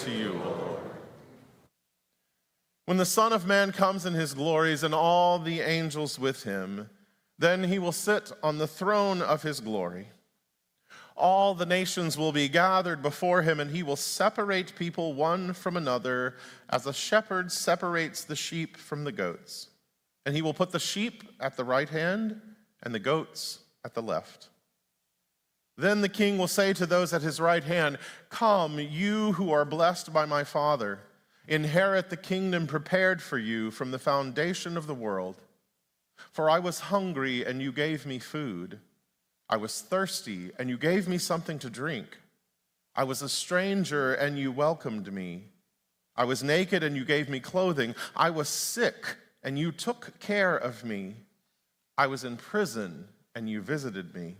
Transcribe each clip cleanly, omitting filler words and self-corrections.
to you, O Lord. When the Son of Man comes in his glories and all the angels with him, then he will sit on the throne of his glory. All the nations will be gathered before him, and he will separate people one from another as a shepherd separates the sheep from the goats. And he will put the sheep at the right hand and the goats at the left. Then the king will say to those at his right hand, "Come, you who are blessed by my Father, inherit the kingdom prepared for you from the foundation of the world. For I was hungry, and you gave me food. I was thirsty, and you gave me something to drink. I was a stranger, and you welcomed me. I was naked, and you gave me clothing. I was sick, and you took care of me. I was in prison, and you visited me."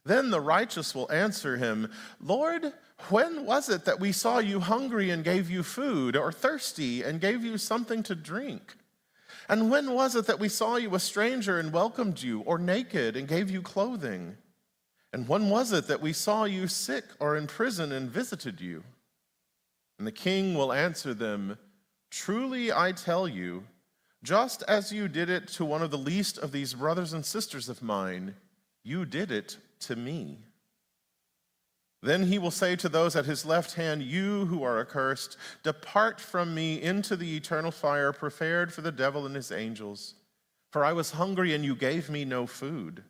Then the righteous will answer him, "Lord, when was it that we saw you hungry and gave you food, or thirsty and gave you something to drink? And when was it that we saw you a stranger and welcomed you, or naked and gave you clothing? And when was it that we saw you sick or in prison and visited you?" And the king will answer them, "Truly I tell you, just as you did it to one of the least of these brothers and sisters of mine, you did it to me." Then he will say to those at his left hand, "You who are accursed, depart from me into the eternal fire prepared for the devil and his angels. For I was hungry, and you gave me no food.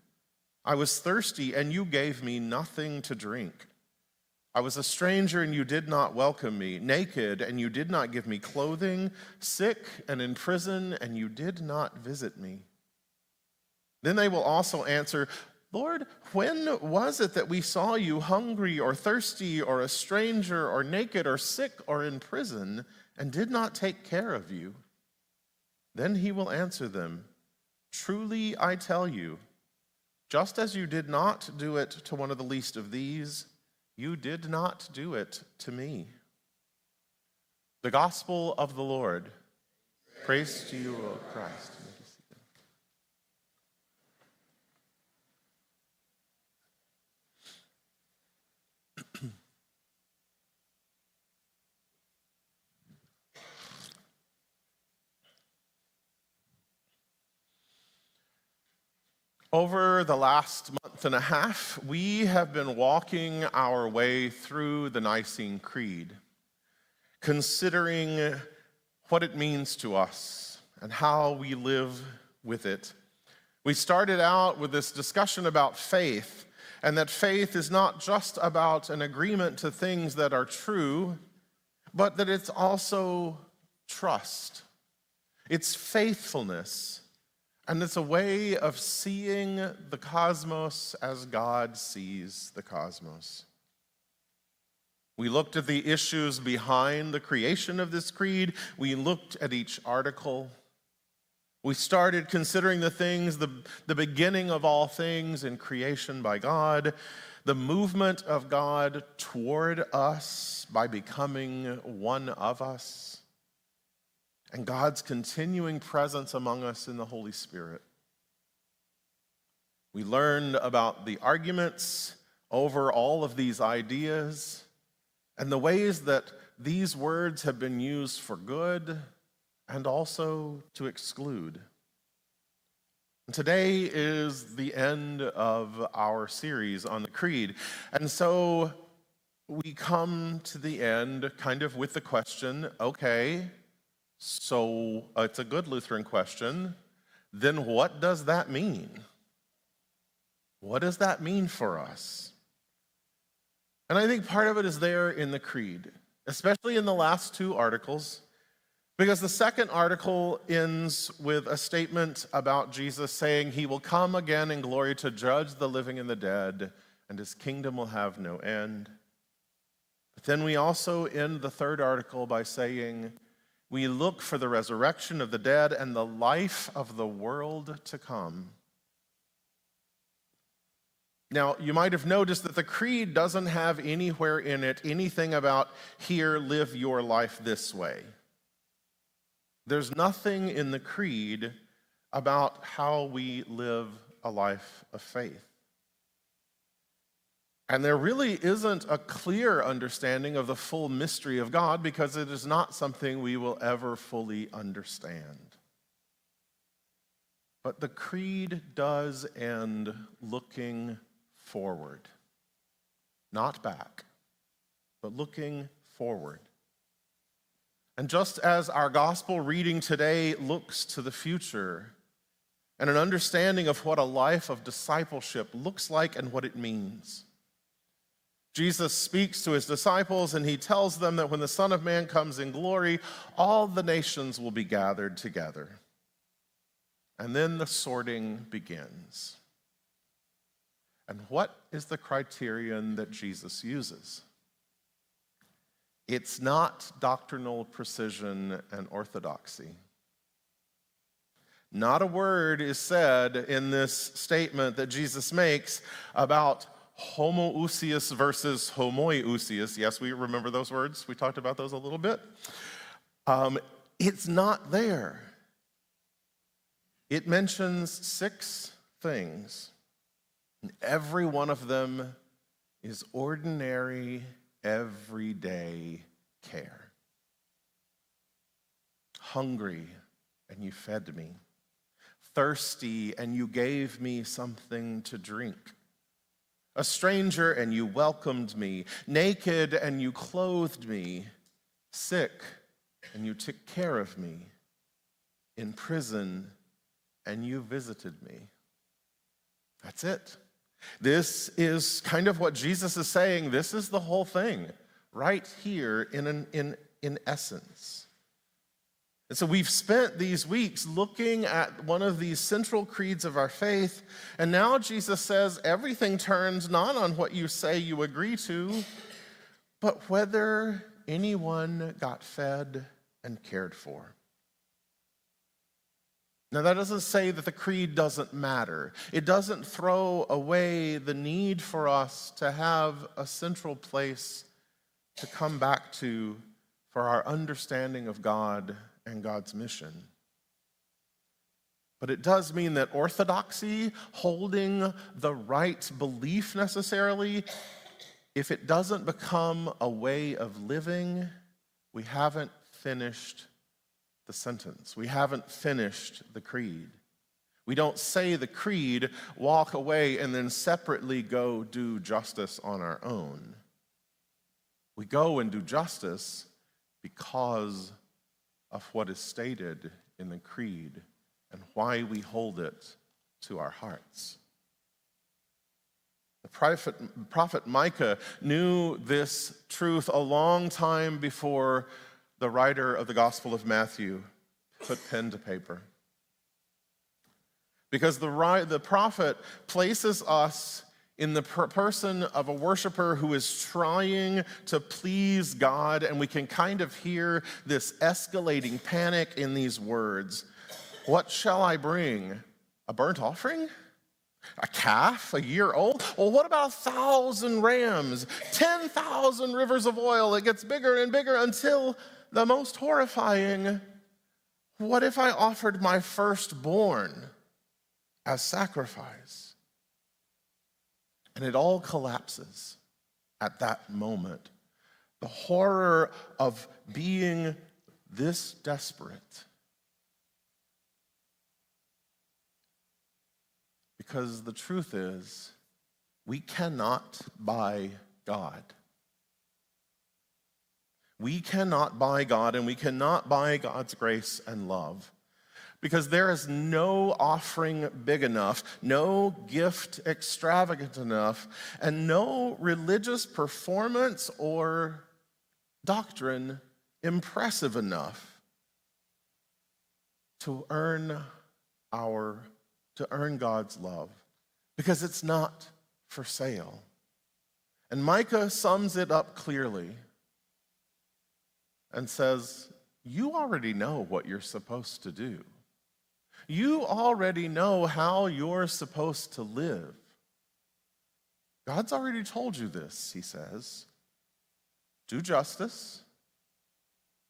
I was thirsty, and you gave me nothing to drink. I was a stranger, and you did not welcome me, naked, and you did not give me clothing, sick and in prison, and you did not visit me." Then they will also answer, "Lord, when was it that we saw you hungry or thirsty or a stranger or naked or sick or in prison and did not take care of you?" Then he will answer them, "Truly I tell you, just as you did not do it to one of the least of these, you did not do it to me." The gospel of the Lord. Praise to you, O Christ. Over the last month and a half, we have been walking our way through the Nicene Creed, considering what it means to us and how we live with it. We started out with this discussion about faith, and that faith is not just about an agreement to things that are true, but that it's also trust. It's faithfulness. And it's a way of seeing the cosmos as God sees the cosmos. We looked at the issues behind the creation of this creed. We looked at each article. We started considering the things, the beginning of all things in creation by God, the movement of God toward us by becoming one of us, and God's continuing presence among us in the Holy Spirit. We learned about the arguments over all of these ideas and the ways that these words have been used for good and also to exclude. And today is the end of our series on the Creed. And so we come to the end kind of with the question, okay, so it's a good Lutheran question. Then what does that mean? What does that mean for us? And I think part of it is there in the Creed, especially in the last two articles, because the second article ends with a statement about Jesus saying he will come again in glory to judge the living and the dead, and his kingdom will have no end. But then we also end the third article by saying, we look for the resurrection of the dead and the life of the world to come. Now, you might have noticed that the Creed doesn't have anywhere in it anything about, here, live your life this way. There's nothing in the Creed about how we live a life of faith. And there really isn't a clear understanding of the full mystery of God because it is not something we will ever fully understand. But the creed does end looking forward, not back, but looking forward. And just as our gospel reading today looks to the future and an understanding of what a life of discipleship looks like and what it means, Jesus speaks to his disciples and he tells them that when the Son of Man comes in glory, all the nations will be gathered together. And then the sorting begins. And what is the criterion that Jesus uses? It's not doctrinal precision and orthodoxy. Not a word is said in this statement that Jesus makes about homoousios versus homoiousios. Yes, we remember those words. We talked about those a little bit. It's not there. It mentions 6 things, and every one of them is ordinary, everyday care. Hungry, and you fed me. Thirsty, and you gave me something to drink. A stranger, and you welcomed me. Naked, and you clothed me. Sick, and you took care of me. In prison, and you visited me. That's it. This is kind of what Jesus is saying. This is the whole thing right here in essence. And so we've spent these weeks looking at one of these central creeds of our faith, and now Jesus says everything turns not on what you say you agree to, but whether anyone got fed and cared for. Now, that doesn't say that the creed doesn't matter. It doesn't throw away the need for us to have a central place to come back to for our understanding of God and God's mission. But it does mean that orthodoxy, holding the right belief necessarily, if it doesn't become a way of living, we haven't finished the sentence. We haven't finished the creed. We don't say the creed, walk away, and then separately go do justice on our own. We go and do justice because of what is stated in the creed and why we hold it to our hearts. The prophet Micah knew this truth a long time before the writer of the Gospel of Matthew put pen to paper. Because the prophet places us in the person of a worshiper who is trying to please God, and we can kind of hear this escalating panic in these words. What shall I bring? A burnt offering? A calf, a year old? Well, what about 1,000 rams? 10,000 rivers of oil? It gets bigger and bigger until the most horrifying, what if I offered my firstborn as sacrifice? And it all collapses at that moment. The horror of being this desperate. Because the truth is, we cannot buy God. We cannot buy God, and we cannot buy God's grace and love. Because there is no offering big enough, no gift extravagant enough, and no religious performance or doctrine impressive enough to earn God's love. Because it's not for sale. And Micah sums it up clearly and says, you already know what you're supposed to do. You already know how you're supposed to live. God's already told you this, he says. Do justice,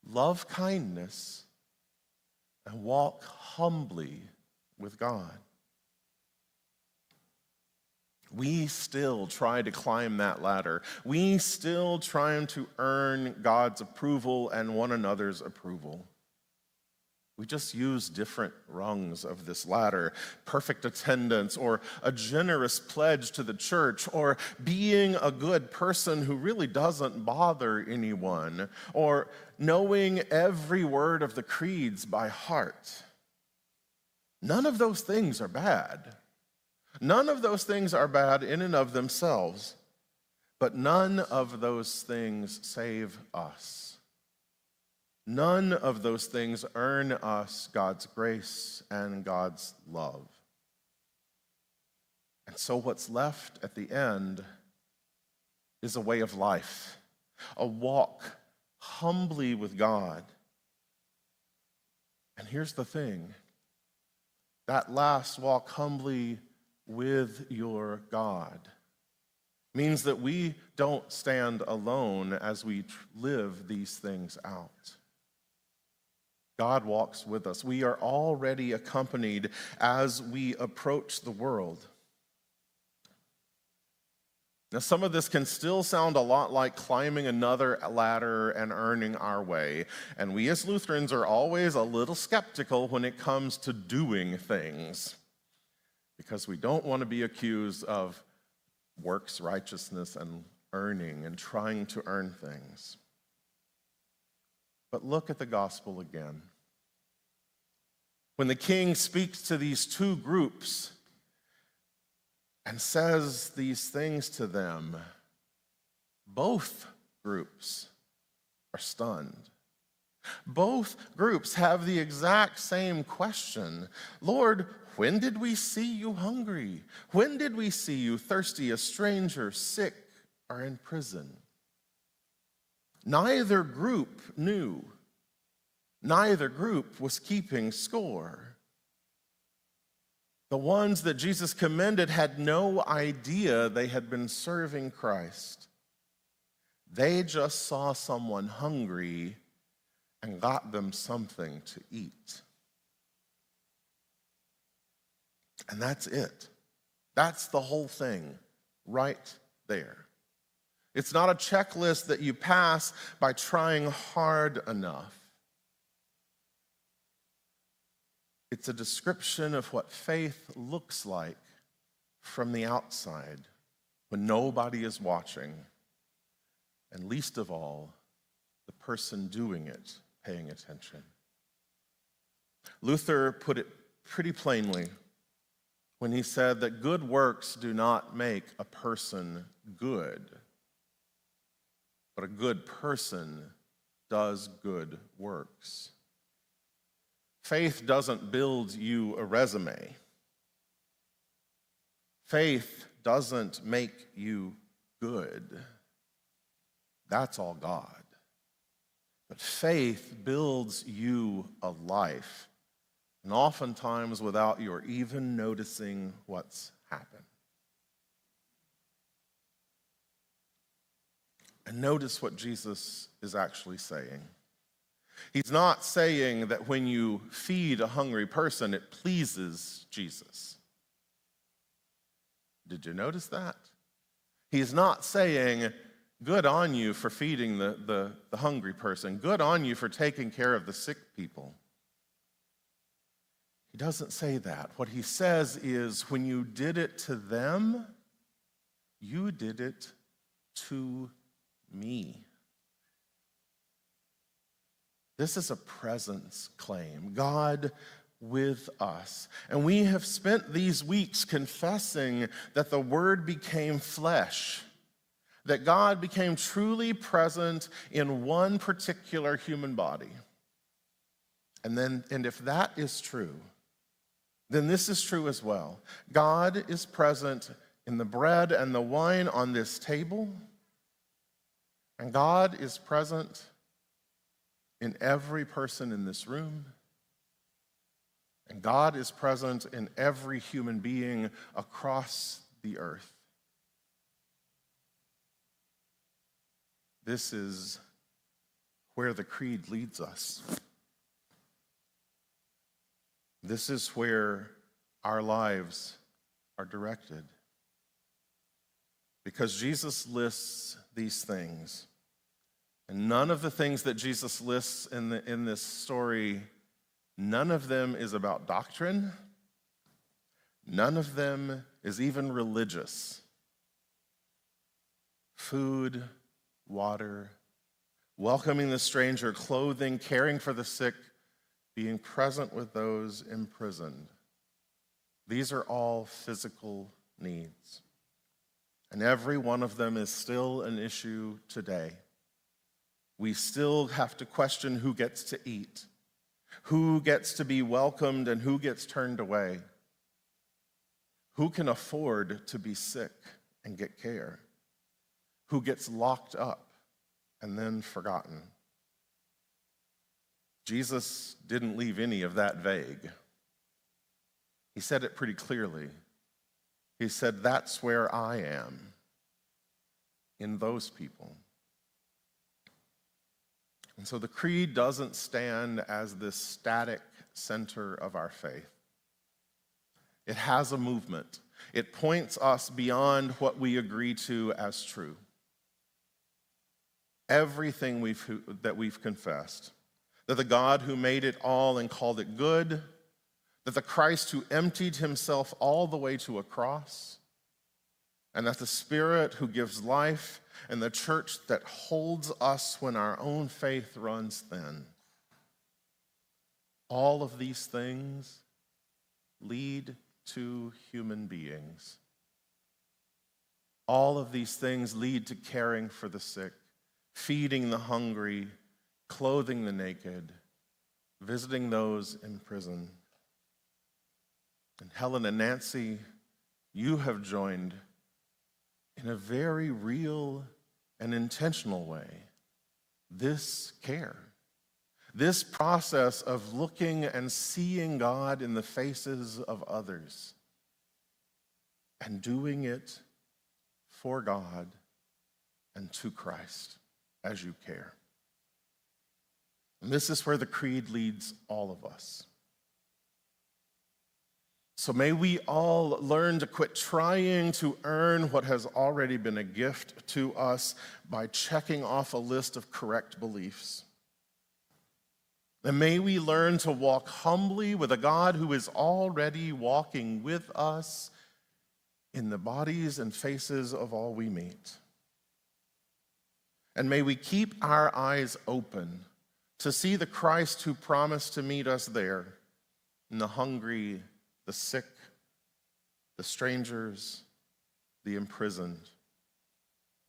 love kindness, and walk humbly with God. We still try to climb that ladder. We still try to earn God's approval and one another's approval. We just use different rungs of this ladder: perfect attendance, or a generous pledge to the church, or being a good person who really doesn't bother anyone, or knowing every word of the creeds by heart. None of those things are bad. None of those things are bad in and of themselves, but none of those things save us. None of those things earn us God's grace and God's love. And so what's left at the end is a way of life, a walk humbly with God. And here's the thing: that last walk humbly with your God means that we don't stand alone as we live these things out. God walks with us. We are already accompanied as we approach the world. Now, some of this can still sound a lot like climbing another ladder and earning our way. And we as Lutherans are always a little skeptical when it comes to doing things, because we don't want to be accused of works righteousness and earning and trying to earn things. But look at the gospel again. When the king speaks to these two groups and says these things to them, both groups are stunned. Both groups have the exact same question: Lord, when did we see you hungry? When did we see you thirsty, a stranger, sick, or in prison? Neither group knew. Neither group was keeping score. The ones that Jesus commended had no idea they had been serving Christ. They just saw someone hungry and got them something to eat. And that's it. That's the whole thing right there. It's not a checklist that you pass by trying hard enough. It's a description of what faith looks like from the outside when nobody is watching, and least of all, the person doing it paying attention. Luther put it pretty plainly when he said that good works do not make a person good, but a good person does good works. Faith doesn't build you a resume. Faith doesn't make you good. That's all God. But faith builds you a life, and oftentimes without your even noticing what's happened. And notice what Jesus is actually saying. He's not saying that when you feed a hungry person, it pleases Jesus. Did you notice that? He's not saying, good on you for feeding the hungry person. Good on you for taking care of the sick people. He doesn't say that. What he says is, when you did it to them, you did it to me. This is a presence claim. God with us. And we have spent these weeks confessing that the Word became flesh, that God became truly present in one particular human body. And if that is true, then this is true as well. God is present in the bread and the wine on this table, and God is present in every person in this room, and God is present in every human being across the earth. This is where the creed leads us. This is where our lives are directed. because Jesus lists these things. And none of the things that Jesus lists in this story, none of them is about doctrine. None of them is even religious. Food, water, welcoming the stranger, clothing, caring for the sick, being present with those imprisoned. These are all physical needs. And every one of them is still an issue today. We still have to question who gets to eat, who gets to be welcomed, and who gets turned away. Who can afford to be sick and get care? Who gets locked up and then forgotten? Jesus didn't leave any of that vague. He said it pretty clearly. He said, that's where I am, in those people. And so the creed doesn't stand as this static center of our faith. It has a movement. It points us beyond what we agree to as true. Everything that we've confessed, that the God who made it all and called it good, that the Christ who emptied himself all the way to a cross, and that the Spirit who gives life, and the church that holds us when our own faith runs thin. All of these things lead to human beings. All of these things lead to caring for the sick, feeding the hungry, clothing the naked, visiting those in prison. And Helen and Nancy, you have joined in a very real and intentional way this care, this process of looking and seeing God in the faces of others and doing it for God and to Christ as you care. And this is where the creed leads all of us. So may we all learn to quit trying to earn what has already been a gift to us by checking off a list of correct beliefs. And may we learn to walk humbly with a God who is already walking with us in the bodies and faces of all we meet. And may we keep our eyes open to see the Christ who promised to meet us there, in the hungry, the sick, the strangers, the imprisoned,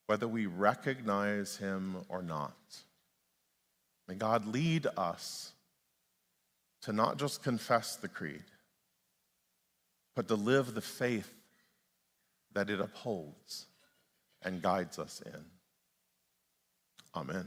whether we recognize him or not. May God lead us to not just confess the creed, but to live the faith that it upholds and guides us in. Amen.